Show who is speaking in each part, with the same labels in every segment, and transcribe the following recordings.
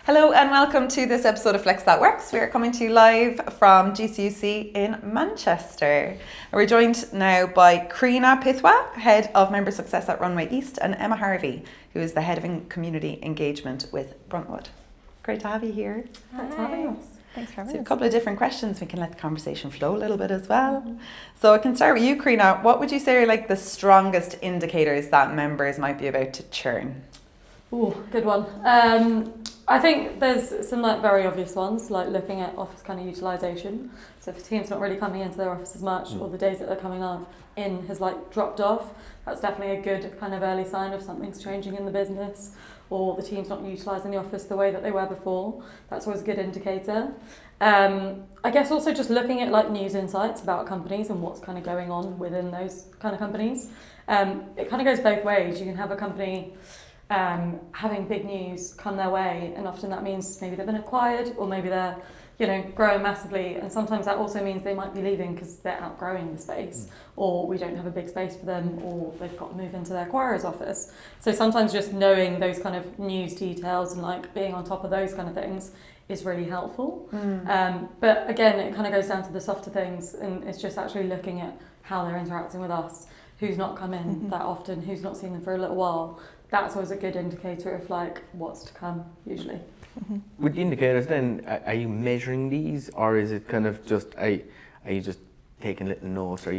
Speaker 1: Hello and welcome to this episode of Flex That Works. We are coming to you live from GCUC in Manchester. We're joined now by Kreena Pithwa, Head of Member Success at Runway East, and Emma Harvey, who is the Head of Community Engagement with Bruntwood. Great to have you here.
Speaker 2: Thanks for having us. Thanks for having us.
Speaker 1: A couple of different questions. We can let the conversation flow a little bit as well. Mm-hmm. So I can start with you, Kreena. What would you say are like the strongest indicators that members might be about to churn?
Speaker 2: Oh, good one. I think there's some very obvious ones, like looking at office kind of utilisation. So if a team's not really coming into their office as much, or the days that they're coming in has dropped off, that's definitely a good kind of early sign of something's changing in the business, or the team's not utilising the office the way that they were before. That's always a good indicator. I guess also just looking at news insights about companies and what's kind of going on within those kind of companies. It kind of goes both ways. You can have a company having big news come their way, and often that means maybe they've been acquired, or maybe they're growing massively, and sometimes that also means they might be leaving because they're outgrowing the space, or we don't have a big space for them, or they've got to move into their acquirer's office. So sometimes just knowing those kind of news details and being on top of those kind of things is really helpful. But again, it kind of goes down to the softer things, and it's just actually looking at how they're interacting with us, who's not come in that often, who's not seen them for a little while. That's always a good indicator of what's to come, usually.
Speaker 3: With the indicators then, are you measuring these, or is it kind of just, are you just taking little notes, or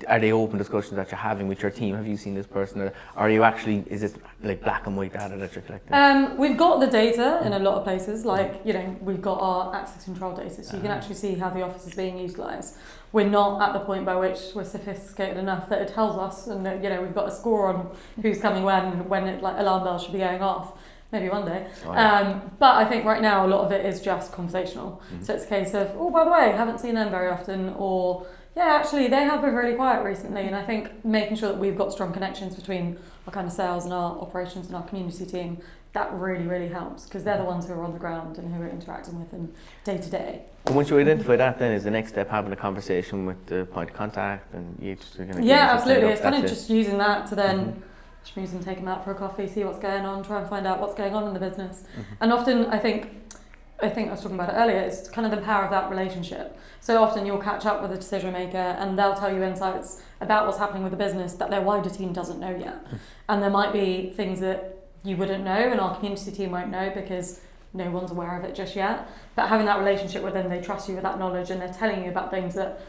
Speaker 3: are they open discussions that you're having with your team? Have you seen this person, or are you actually, is this black and white data that you're collecting?
Speaker 2: We've got the data in a lot of places, we've got our access control data, so you can actually see how the office is being utilised. We're not at the point by which we're sophisticated enough that it tells us, and that we've got a score on who's coming when alarm bells should be going off. Maybe one day. But I think right now a lot of it is just conversational. So it's a case of, oh, by the way, haven't seen them very often, or yeah, actually they have been really quiet recently. And I think making sure that we've got strong connections between our kind of sales and our operations and our community team, that really, really helps, because they're the ones who are on the ground and who are interacting with them day to day.
Speaker 3: And once you identify that, then is the next step having a conversation with the point of contact, and you just
Speaker 2: absolutely. It's kind of just using that to then schmooze them, take them out for a coffee, see what's going on, try and find out what's going on in the business. And often, I think I was talking about it earlier, it's kind of the power of that relationship. So often you'll catch up with a decision maker and they'll tell you insights about what's happening with the business that their wider team doesn't know yet. And there might be things that you wouldn't know and our community team won't know because no one's aware of it just yet. But having that relationship with them, they trust you with that knowledge, and they're telling you about things that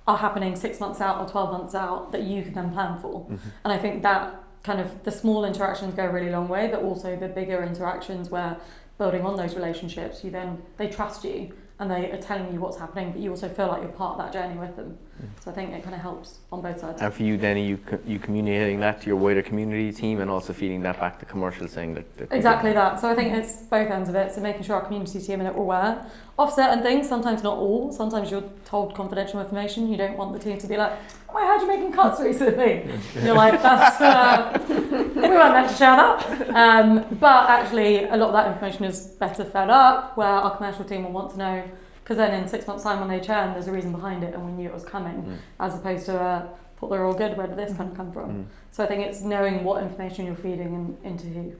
Speaker 2: are happening 6 months out or 12 months out that you can then plan for. And I think that kind of the small interactions go a really long way, but also the bigger interactions where building on those relationships, they trust you and they are telling you what's happening, but you also feel like you're part of that journey with them. So I think it kind of helps on both sides.
Speaker 3: And for you then, are you communicating that to your wider community team and also feeding that back to commercial, saying that...
Speaker 2: Exactly that. So I think it's both ends of it. So making sure our community team are aware of certain things, sometimes not all. Sometimes you're told confidential information. You don't want the team to be like, oh, I heard you making cuts recently. You're like, that's... we weren't meant to share that. But actually, a lot of that information is better fed up, where our commercial team will want to know, because then in 6 months' time when they churn, there's a reason behind it and we knew it was coming, as opposed to thought they were all good, where did this kind of come from? So I think it's knowing what information you're feeding into who.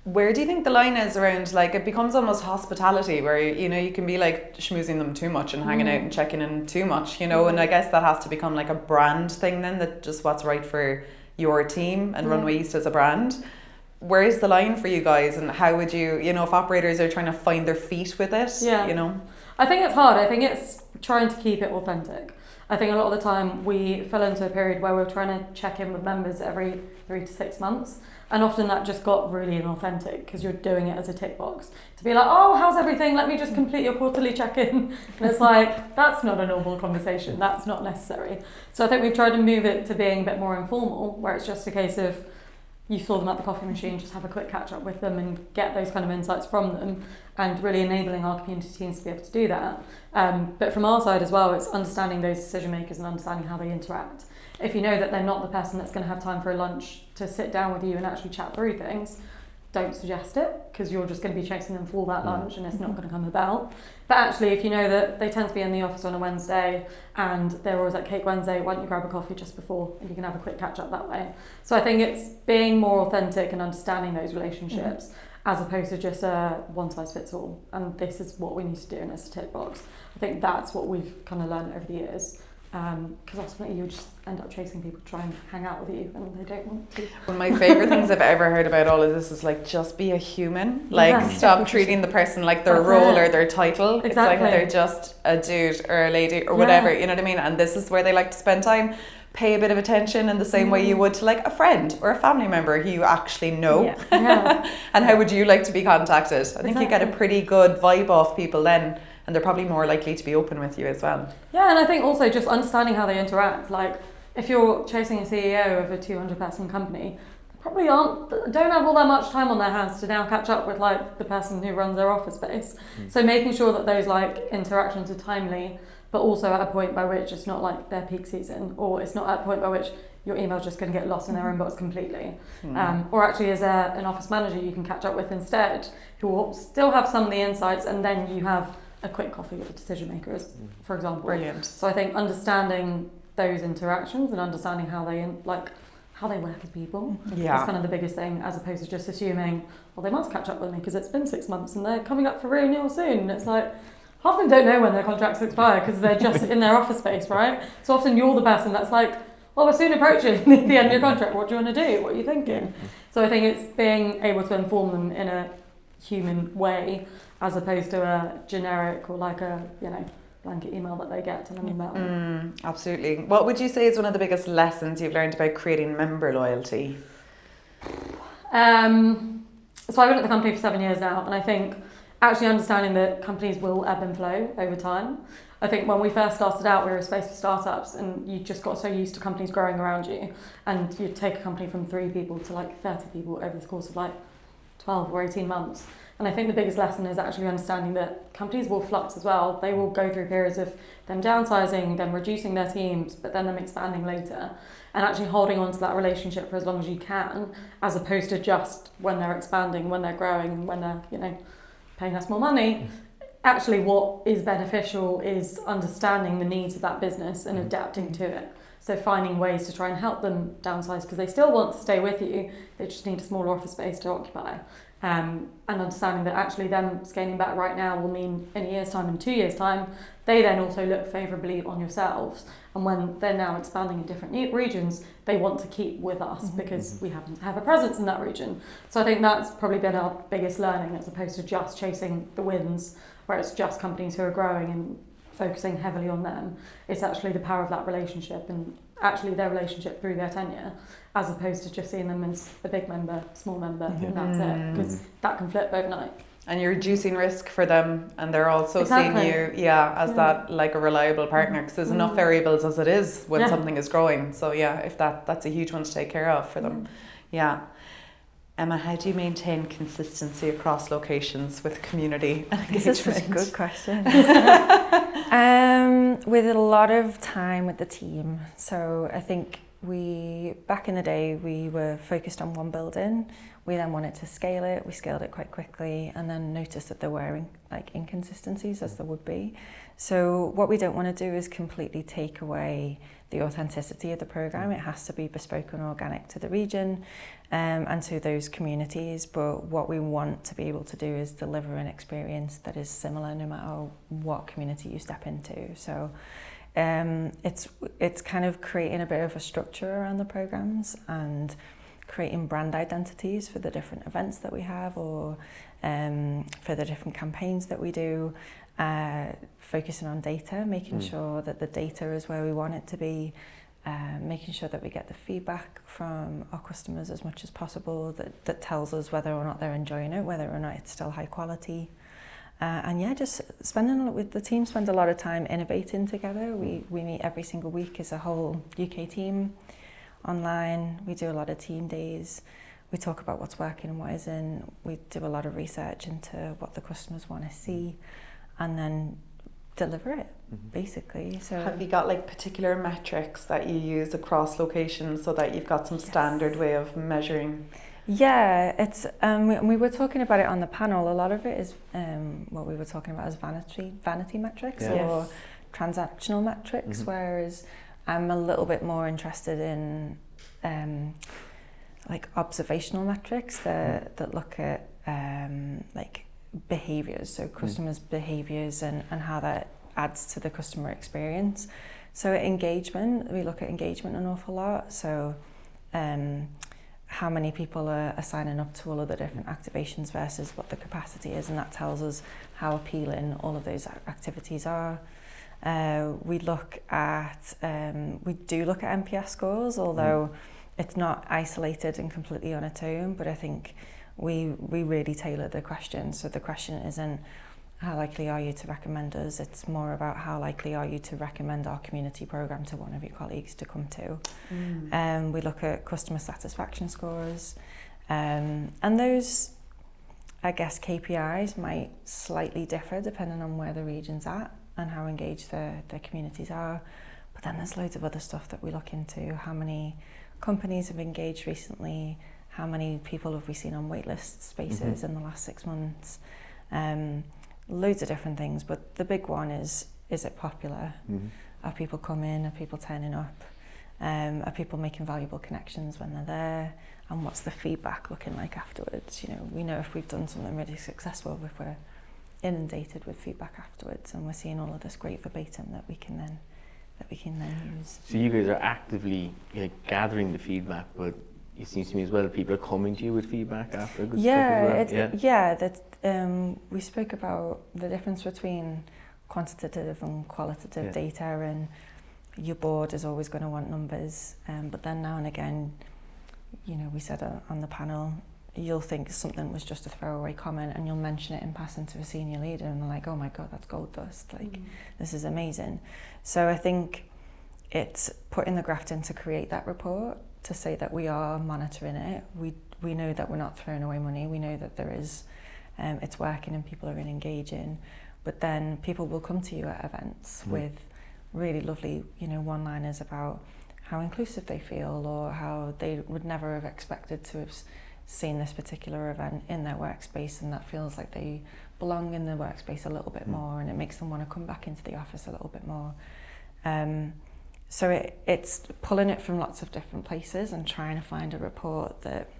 Speaker 1: Where do you think the line is around, it becomes almost hospitality, where you can be schmoozing them too much and hanging out and checking in too much, and I guess that has to become a brand thing then, that just what's right for your team and Runway East as a brand. Where is the line for you guys, and how would you, if operators are trying to find their feet with it,
Speaker 2: I think it's hard. I think it's trying to keep it authentic. I think a lot of the time we fell into a period where we were trying to check in with members every 3 to 6 months, and often that just got really inauthentic because you're doing it as a tick box to be like, oh, how's everything? Let me just complete your quarterly check-in. And it's that's not a normal conversation. That's not necessary. So I think we've tried to move it to being a bit more informal, where it's just a case of you saw them at the coffee machine, just have a quick catch up with them and get those kind of insights from them, and really enabling our community teams to be able to do that. But from our side as well, it's understanding those decision makers and understanding how they interact. If you know that they're not the person that's going to have time for a lunch to sit down with you and actually chat through things, don't suggest it, because you're just going to be chasing them for that lunch and it's not going to come about. But actually, if you know that they tend to be in the office on a Wednesday and they're always at Cake Wednesday, why don't you grab a coffee just before and you can have a quick catch up that way. So I think it's being more authentic and understanding those relationships. as opposed to just a one size fits all. And this is what we need to do and it's a tick box. I think that's what we've kind of learned over the years. Because ultimately you just end up chasing people to try and hang out with you and they don't want to.
Speaker 1: One of my favourite things I've ever heard about all of this is like, just be a human. Like, stop treating the person like their role or their title.
Speaker 2: Exactly.
Speaker 1: It's like they're just a dude or a lady or whatever, you know what I mean? And this is where they like to spend time. Pay a bit of attention in the same way you would to like a friend or a family member who you actually know. And how would you like to be contacted? I think you get a pretty good vibe off people then. And they're probably more likely to be open with you as well.
Speaker 2: Yeah, and I think also just understanding how they interact. Like, if you're chasing a CEO of a 200-person company, they probably don't have all that much time on their hands to now catch up with like the person who runs their office space. So making sure that those like interactions are timely, but also at a point by which it's not like their peak season, or it's not at a point by which your email's just going to get lost in their inbox completely. Or actually as an office manager you can catch up with instead, who will still have some of the insights, and then you have a quick coffee with the decision makers, for example.
Speaker 1: Brilliant.
Speaker 2: So I think understanding those interactions and understanding how they work with people is kind of the biggest thing, as opposed to just assuming, well, they must catch up with me because it's been 6 months and they're coming up for renewal soon. And it's like, half of them don't know when their contracts expire because they're just in their office space, right? So often you're the person that's like, well, we're soon approaching the end of your contract. What do you want to do? What are you thinking? So I think it's being able to inform them in a human way, as opposed to a generic or like a, blanket email that they get and then email.
Speaker 1: Absolutely. What would you say is one of the biggest lessons you've learned about creating member loyalty?
Speaker 2: So I've been at the company for 7 years now, and I think actually understanding that companies will ebb and flow over time. I think when we first started out, we were a space for startups, and you just got so used to companies growing around you, and you'd take a company from 3 people to like 30 people over the course of like 12 or 18 months. And I think the biggest lesson is actually understanding that companies will flux as well. They will go through periods of them downsizing, them reducing their teams, but then them expanding later. And actually holding on to that relationship for as long as you can, as opposed to just when they're expanding, when they're growing, and when they're, paying us more money. Actually, what is beneficial is understanding the needs of that business and adapting to it. So finding ways to try and help them downsize, because they still want to stay with you, they just need a smaller office space to occupy. And understanding that actually them scaling back right now will mean in a year's time and 2 years' time, they then also look favourably on yourselves. And when they're now expanding in different regions, they want to keep with us because we happen to have a presence in that region. So I think that's probably been our biggest learning, as opposed to just chasing the wins, where it's just companies who are growing and focusing heavily on them. It's actually the power of that relationship and actually their relationship through their tenure, as opposed to just seeing them as a big member, small member, and that's it, because that can flip overnight.
Speaker 1: And you're reducing risk for them, and they're also seeing you as that like a reliable partner, because there's enough variables as it is when something is growing. So if that's a huge one to take care of for them. Emma, how do you maintain consistency across locations with community and engagement?
Speaker 4: This is a good question. With a lot of time with the team. So I think back in the day, we were focused on one building. We then wanted to scale it. We scaled it quite quickly, and then noticed that there were inconsistencies, as there would be. So what we don't want to do is completely take away the authenticity of the program. It has to be bespoke and organic to the region and to those communities. But what we want to be able to do is deliver an experience that is similar no matter what community you step into. So it's kind of creating a bit of a structure around the programs and creating brand identities for the different events that we have, or for the different campaigns that we do, focusing on data, making sure that the data is where we want it to be, making sure that we get the feedback from our customers as much as possible that tells us whether or not they're enjoying it, whether or not it's still high quality. Just with the team, spend a lot of time innovating together. We meet every single week as a whole UK team online. We do a lot of team days. We talk about what's working and what isn't. We do a lot of research into what the customers want to see, and then deliver it, basically. So
Speaker 1: have you got particular metrics that you use across locations so that you've got some standard way of measuring?
Speaker 4: Yeah, it's we were talking about it on the panel. A lot of it is what we were talking about as vanity metrics or transactional metrics, whereas I'm a little bit more interested in observational metrics that look at like behaviours, so customers' behaviours and how that adds to the customer experience. So engagement, we look at engagement an awful lot. So how many people are signing up to all of the different activations versus what the capacity is, and that tells us how appealing all of those activities are. We do look at NPS scores, although it's not isolated and completely on its own, but I think we really tailor the question. So the question isn't how likely are you to recommend us, it's more about how likely are you to recommend our community programme to one of your colleagues to come to. We look at customer satisfaction scores, and those, I guess, KPIs might slightly differ depending on where the region's at and how engaged their communities are. But then there's loads of other stuff that we look into. How many companies have engaged recently? How many people have we seen on waitlist spaces in the last 6 months? Loads of different things, but the big one is it popular? Are people coming? Are people turning up? Are people making valuable connections when they're there? And what's the feedback looking like afterwards? You know, we know if we've done something really successful, if we're inundated with feedback afterwards, and we're seeing all of this great verbatim that we can then use.
Speaker 3: So you guys are actively gathering the feedback, but it seems to me as well people are coming to you with feedback after good stuff as well.
Speaker 4: We spoke about the difference between quantitative and qualitative data, and your board is always going to want numbers, but then now and again, you know, we said on the panel, you'll think something was just a throwaway comment and you'll mention it in passing to a senior leader and they're like, oh my God, that's gold dust, like this is amazing. So I think it's putting the graft in to create that report, to say that we are monitoring it. We know that we're not throwing away money. We know that there is, it's working and people are engaging. But then people will come to you at events with really lovely, you know, one-liners about how inclusive they feel or how they would never have expected to have seen this particular event in their workspace, and that feels like they belong in the workspace a little bit more, and it makes them want to come back into the office a little bit more. So it's pulling it from lots of different places and trying to find a report that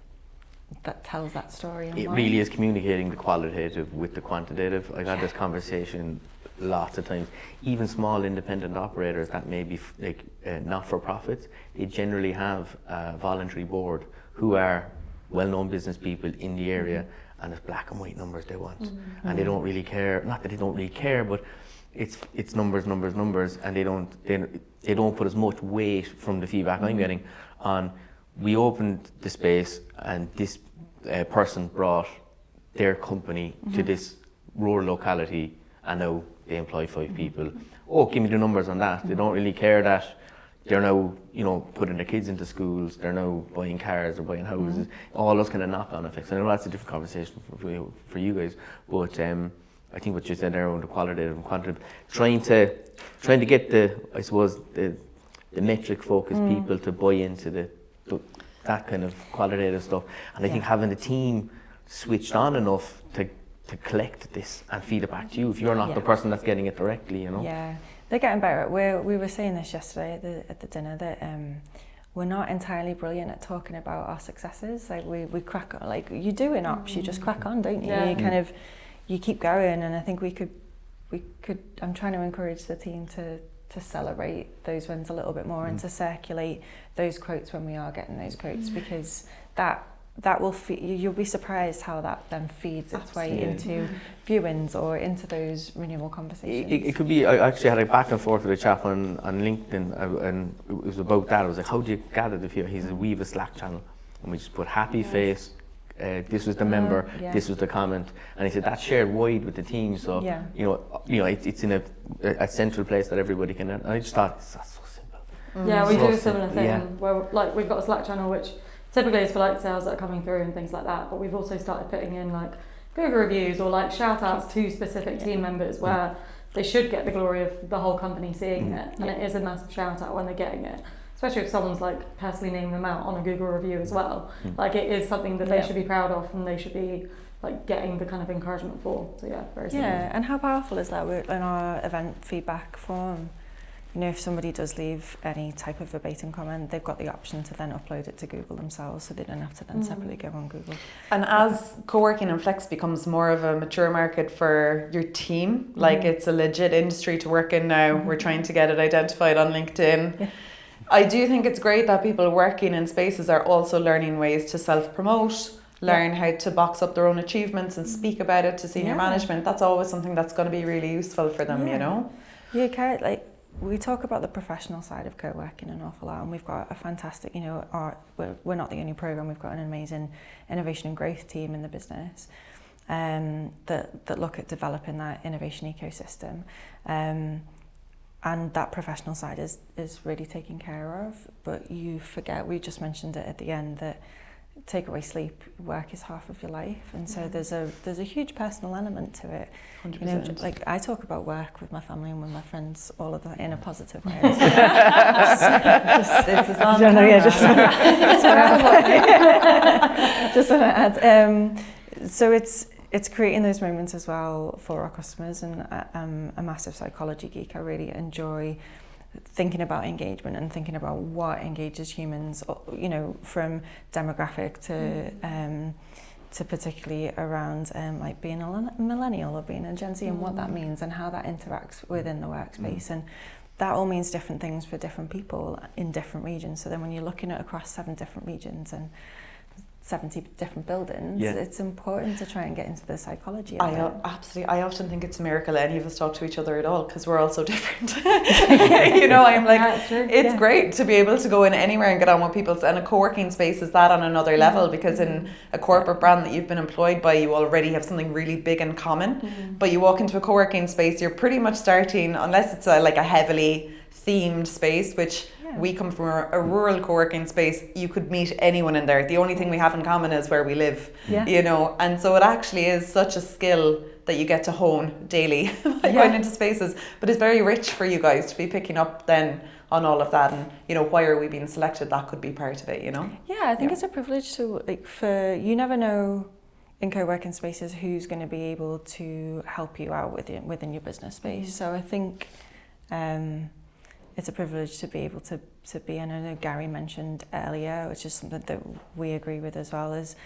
Speaker 4: tells that story.
Speaker 3: It really is communicating the qualitative with the quantitative. I've had this conversation lots of times. Even small independent operators that may be not-for-profits, they generally have a voluntary board who are well-known business people in the area, and it's black and white numbers they want. And they don't really care, not that they don't really care, but it's numbers, and they don't put as much weight from the feedback I'm getting on, we opened the space and this person brought their company to this rural locality and now they employ 5 people. Oh, give me the numbers on that. They don't really care that they're now, you know, putting their kids into schools, they're now buying cars or buying houses, all those kind of knock-on effects. I know that's a different conversation for you guys, but I think what you said there on the qualitative and quantitative, trying to get the, I suppose, the metric focused people to buy into that kind of qualitative stuff. And I think having the team switched on enough to collect this and feed it back to you if you're not the person that's getting it directly, you know.
Speaker 4: Yeah, they're getting better. We were saying this yesterday at the dinner that we're not entirely brilliant at talking about our successes. Like we crack on, like you do in ops, you just crack on, don't you?
Speaker 2: Yeah.
Speaker 4: You kind of, you keep going, and I think we could, I'm trying to encourage the team to celebrate those wins a little bit more and to circulate those quotes when we are getting those quotes, because that will you'll be surprised how that then feeds its way into viewings or into those renewal conversations.
Speaker 3: It could be, I actually had a back and forth with a chap on LinkedIn and it was about that. I was like, how do you gather the feedback? He said, we have a Slack channel and we just put happy face, this was the member, this was the comment, and he said that's shared wide with the team, so you know it's in a central place that everybody can. And I just thought that's so simple.
Speaker 2: Yeah, we do a similar thing where like we've got a Slack channel which typically is for like sales that are coming through and things like that, but we've also started putting in like Google reviews or like shout outs to specific team members where they should get the glory of the whole company seeing it, and it is a massive shout out when they're getting it. Especially if someone's like personally naming them out on a Google review as well. Like it is something that they should be proud of and they should be like getting the kind of encouragement for. So yeah, very similar.
Speaker 4: Yeah, and how powerful is that in our event feedback form? you know, if somebody does leave any type of verbatim comment, they've got the option to then upload it to Google themselves, so they don't have to then separately go on Google.
Speaker 1: And as co-working and flex becomes more of a mature market for your team, like it's a legit industry to work in now, we're trying to get it identified on LinkedIn.
Speaker 4: Yeah.
Speaker 1: I do think it's great that people working in spaces are also learning ways to self-promote, learn how to box up their own achievements and speak about it to senior management. That's always something that's going to be really useful for them, you know?
Speaker 4: Yeah, like, we talk about the professional side of co-working an awful lot, and we've got a fantastic, you know, we're not the only program, we've got an amazing innovation and growth team in the business that look at developing that innovation ecosystem. And that professional side is really taken care of, but you forget, we just mentioned it at the end, that take away sleep, work is half of your life, and so there's a huge personal element to it.
Speaker 1: 100%.
Speaker 4: You know, like I talk about work with my family and with my friends all of that in a positive way. Just want to add. So it's creating those moments as well for our customers, and I'm a massive psychology geek. I really enjoy thinking about engagement and thinking about what engages humans, you know, from demographic to particularly around like being a millennial or being a Gen Z and what that means and how that interacts within the workspace. And that all means different things for different people in different regions. So then when you're looking at across 7 different regions and 70 different buildings, it's important to try and get into the psychology of it.
Speaker 1: Absolutely. I often think it's a miracle any of us talk to each other at all, because we're all so different. You know, I'm like, it's great to be able to go in anywhere and get on with people. And a co-working space is that on another level, because in a corporate brand that you've been employed by, you already have something really big in common. But you walk into a co-working space, you're pretty much starting, unless it's like a heavily themed space, which we come from a rural co-working space, you could meet anyone in there. The only thing we have in common is where we live, you know, and so it actually is such a skill that you get to hone daily by going into spaces. But it's very rich for you guys to be picking up then on all of that, and you know, why are we being selected? That could be part of it, you know.
Speaker 4: Yeah, I think it's a privilege to, like, for you never know in co-working spaces who's going to be able to help you out within your business space. So I think it's a privilege to be able to be, and I know Gary mentioned earlier, which is something that we agree with as well, is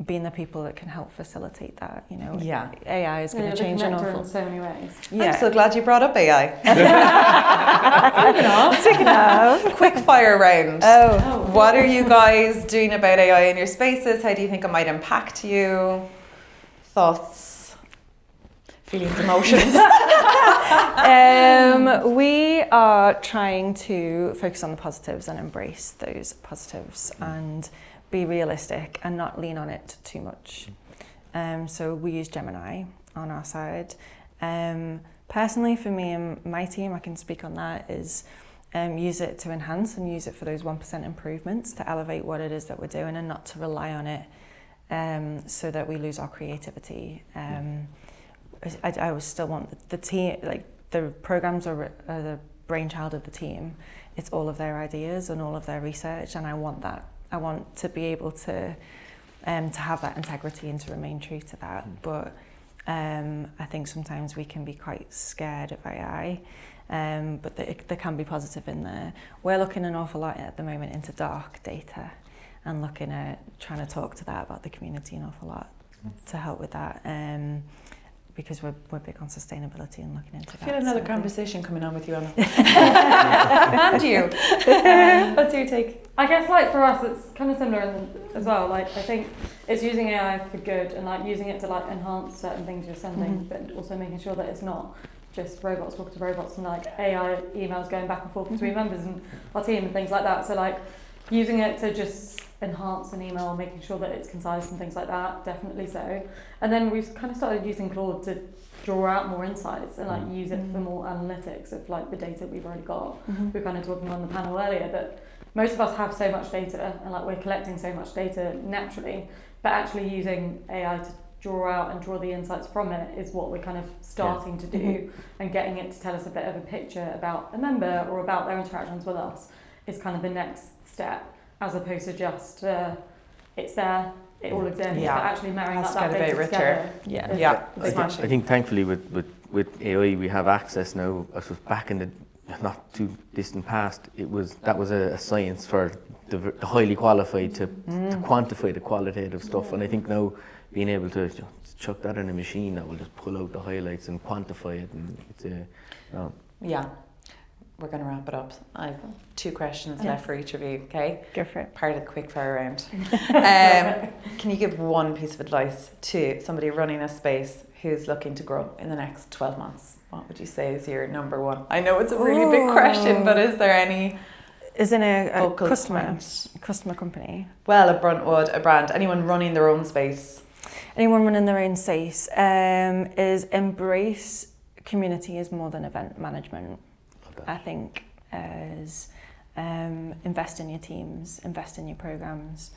Speaker 4: being the people that can help facilitate that, you know.
Speaker 1: Yeah.
Speaker 4: AI is going to change an awful...
Speaker 2: in so many ways.
Speaker 1: Yeah. I'm so glad you brought up AI.
Speaker 4: Speaking of.
Speaker 1: Quick fire round. What are you guys doing about AI in your spaces? How do you think it might impact you? Thoughts? Feelings, emotions?
Speaker 4: We are trying to focus on the positives and embrace those positives and be realistic and not lean on it too much. So we use Gemini on our side. Personally, for me and my team, I can speak on that, is use it to enhance and use it for those 1% improvements to elevate what it is that we're doing and not to rely on it so that we lose our creativity. I always still want the team, like the programs are the brainchild of the team. It's all of their ideas and all of their research, and I want that. I want to be able to have that integrity and to remain true to that. But I think sometimes we can be quite scared of AI, but there can be positive in there. We're looking an awful lot at the moment into dark data and looking at trying to talk to that about the community an awful lot to help with that. Because we're big on sustainability and looking into that.
Speaker 1: I feel another conversation coming on with you, Emma. And you. What's your take?
Speaker 2: I guess, like, for us, it's kind of similar as well. Like, I think it's using AI for good and like using it to like enhance certain things you're sending, but also making sure that it's not just robots talking to robots and like AI emails going back and forth between members and our team and things like that. So like using it to just enhance an email, making sure that it's concise and things like that, definitely so. And then we've kind of started using Claude to draw out more insights and like use it for more analytics of like the data we've already got. We were kind of talking on the panel earlier that most of us have so much data and like we're collecting so much data naturally, but actually using AI to draw out and draw the insights from it is what we're kind of starting to do, and getting it to tell us a bit of a picture about a member or about their interactions with us is kind of the next step, as opposed to just it's there, it all exists, but actually marrying that data together.
Speaker 3: I think thankfully with AI we have access now. I suppose back in not too distant past, that was a science for the highly qualified to quantify the qualitative stuff, and I think now being able to chuck that in a machine that will just pull out the highlights and quantify it, and it's
Speaker 1: Yeah, we're going to wrap it up. I have 2 questions left for each of you, okay?
Speaker 4: Go for it.
Speaker 1: Part of the quick fire round. Can you give one piece of advice to somebody running a space who's looking to grow in the next 12 months? What would you say is your number one? I know it's a really big question, but is there any...
Speaker 4: Is in a
Speaker 1: focal
Speaker 4: customer company?
Speaker 1: Well, a Bruntwood, a brand, anyone running their own space.
Speaker 4: Anyone running their own space is embrace community as more than event management. I think as invest in your teams, invest in your programs,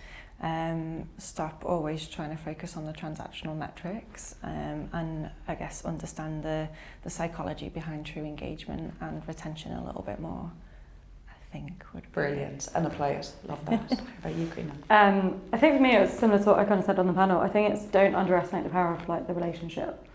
Speaker 4: stop always trying to focus on the transactional metrics, and I guess understand the psychology behind true engagement and retention a little bit more. I think would be
Speaker 1: brilliant, and apply it. Love that. How about you, Kreena?
Speaker 2: I think for me it was similar to what I kind of said on the panel. I think it's don't underestimate the power of like the relationship.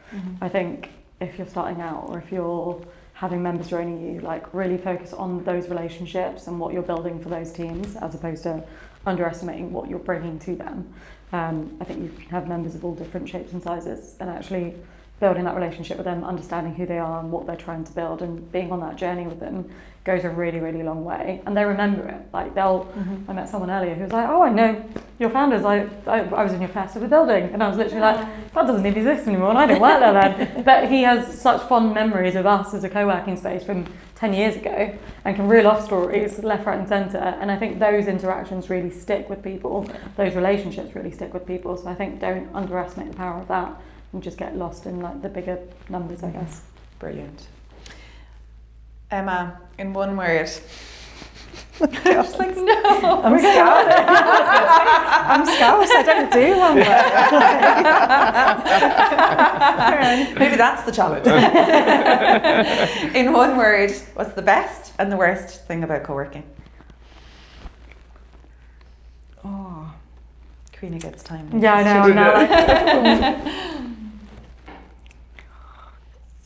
Speaker 2: I think if you're starting out or if you're having members joining you, like really focus on those relationships and what you're building for those teams, as opposed to underestimating what you're bringing to them. I think you can have members of all different shapes and sizes, and actually building that relationship with them, understanding who they are and what they're trying to build, and being on that journey with them goes a really, really long way. And they remember it. Like I met someone earlier who was like, "Oh, I know your founders. I was in your first ever building," and I was literally like, "That doesn't even exist anymore," and I didn't work there then. But he has such fond memories of us as a co-working space from 10 years ago, and can reel off stories left, right, and centre. And I think those interactions really stick with people. Those relationships really stick with people. So I think don't underestimate the power of that, and just get lost in like the bigger numbers, I guess.
Speaker 1: Brilliant. Emma, in one word.
Speaker 4: I was like, no. I'm scouse. I don't do one word.
Speaker 1: Maybe that's the challenge. In one word, what's the best and the worst thing about co-working?
Speaker 4: Oh,
Speaker 1: Kreena gets time.
Speaker 2: Yeah, I know.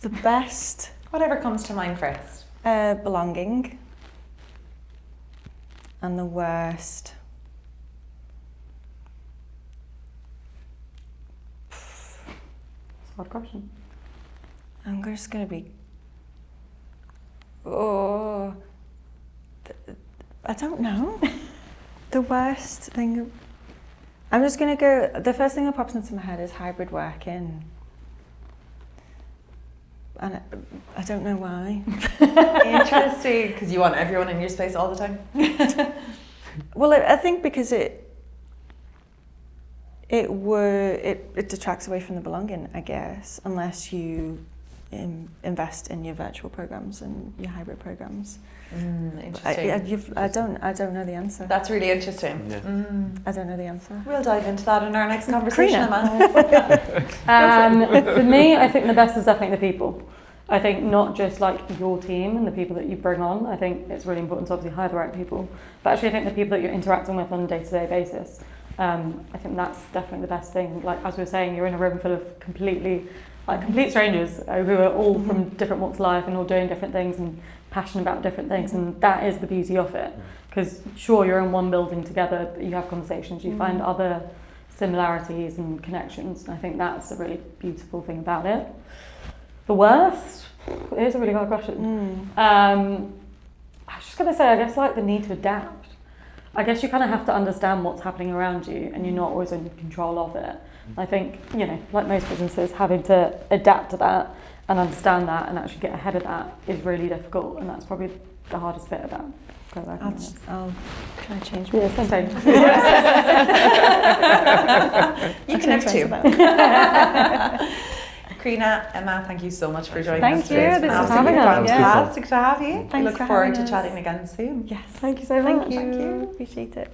Speaker 4: The best.
Speaker 1: Whatever comes to mind first.
Speaker 4: Belonging. And the worst.
Speaker 2: It's a hard question.
Speaker 4: I'm just going to be... I don't know. The worst thing... I'm just going to go... The first thing that pops into my head is hybrid working. And I don't know why.
Speaker 1: Interesting, because you want everyone in your space all the time?
Speaker 4: Well, I think because it detracts away from the belonging, I guess, unless you invest in your virtual programs and your hybrid programs.
Speaker 1: Interesting.
Speaker 4: I don't know the answer.
Speaker 1: That's really interesting.
Speaker 3: Yeah.
Speaker 4: I don't know the answer.
Speaker 1: We'll dive into that in our next conversation,
Speaker 4: Kreena.
Speaker 1: Emma.
Speaker 2: For me, I think the best is definitely the people. I think not just like your team and the people that you bring on. I think it's really important to obviously hire the right people, but actually I think the people that you're interacting with on a day-to-day basis. I think that's definitely the best thing. Like as we were saying, you're in a room full of complete strangers who are all from different walks of life and all doing different things and passionate about different things, and that is the beauty of it. Because sure, you're in one building together, but you have conversations, you find other similarities and connections, and I think that's a really beautiful thing about it. The worst? It is a really hard question. I was just going to say, I guess like the need to adapt. I guess you kind of have to understand what's happening around you and you're not always in control of it. I think, you know, like most businesses, having to adapt to that and understand that and actually get ahead of that is really difficult, and that's probably the hardest bit about co-working.
Speaker 4: Can I change?
Speaker 2: Yeah, sometimes.
Speaker 1: You can have two. Kreena, Emma, thank you so much for joining us.
Speaker 2: Thank you. This is having us.
Speaker 1: Fantastic to have you.
Speaker 4: Thanks
Speaker 1: I look
Speaker 4: for
Speaker 1: forward
Speaker 4: having
Speaker 1: to
Speaker 4: us.
Speaker 1: chatting again soon.
Speaker 4: Yes.
Speaker 2: Thank you so much.
Speaker 4: Thank you. Appreciate it.